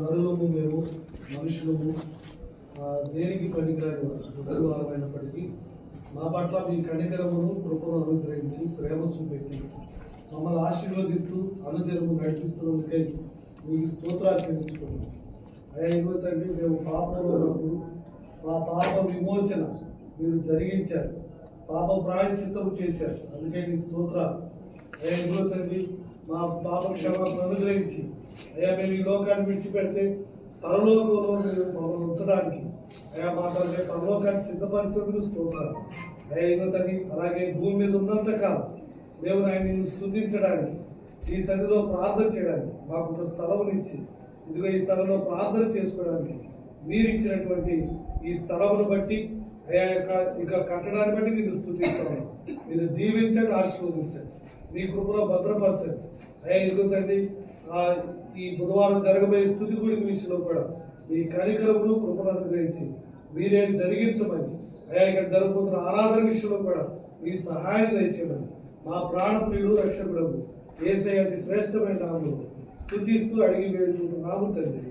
నరులము మేము మనుషులము దేనికి పనికిరాని వారమైనప్పటికీ మా పట్ల మీ కనికరమును కృపను అనుగ్రహించి ప్రేమ చూపెట్టి మమ్మల్ని ఆశీర్వదిస్తూ అనుదినము నడిపిస్తున్నందుకై మీకు స్తోత్రాలు చెల్లించుకున్నాం. అయ్యా ఇదిగో తండ్రి, మేము పాపంలో ఉన్నప్పుడు మా పాప విమోచన మీరు జరిగించారు, పాప ప్రాయశ్చిత్తము చేశారు. అందుకే మీ స్తోత్రాలు. అయ్యా ఇదిగో తండ్రి, మా పాప క్షమాపణ అనుగ్రహించి అయ్యా మేము ఈ లోకాన్ని విడిచిపెడితే పరలోకంలో మీరు మమ్మల్ని ఉంచడానికి అయ్యా మా కొరకే పరలోకాన్ని సిద్ధపరిచేందుకు స్తోత్రాలు. అయ్యా ఇదిగో తండ్రి, అలాగే భూమి మీద ఉన్నంతకాలం మేము ఆయన్ని స్తుతించడానికి, ఈ సన్నిధిలో ప్రార్థన చేయడానికి మాకు ఒక స్థలం ఇచ్చి ఇదిగో ఈ స్థలంలో ప్రార్థన చేసుకోవడానికి మీరు ఇచ్చినటువంటి ఈ స్థలమును బట్టి అయ్యా ఇక కట్టడాన్ని బట్టి మీరు స్తుతిస్తాము. మీరు దీవించండి, ఆశీర్వదించండి, మీ కృపలో భద్రపరచండి. అయ్యా ఇదిగో తండ్రి, ఈ బుధవారం జరగబోయే స్తుతి గుడి విషయంలో కూడా మీ కనికరమును కృపను అనుగ్రహించి మీరే జరిగించమని, అయ్యా ఇక్కడ జరుగుతున్న ఆరాధన విషయంలో కూడా మీ సహాయం దయచేయమని మా ప్రాణప్రియుడు రక్షకుడు యేసయ్య అతి శ్రేష్టమైన నామములో స్తుతిస్తూ అడిగి వేడుకుంటున్నాము తండ్రి.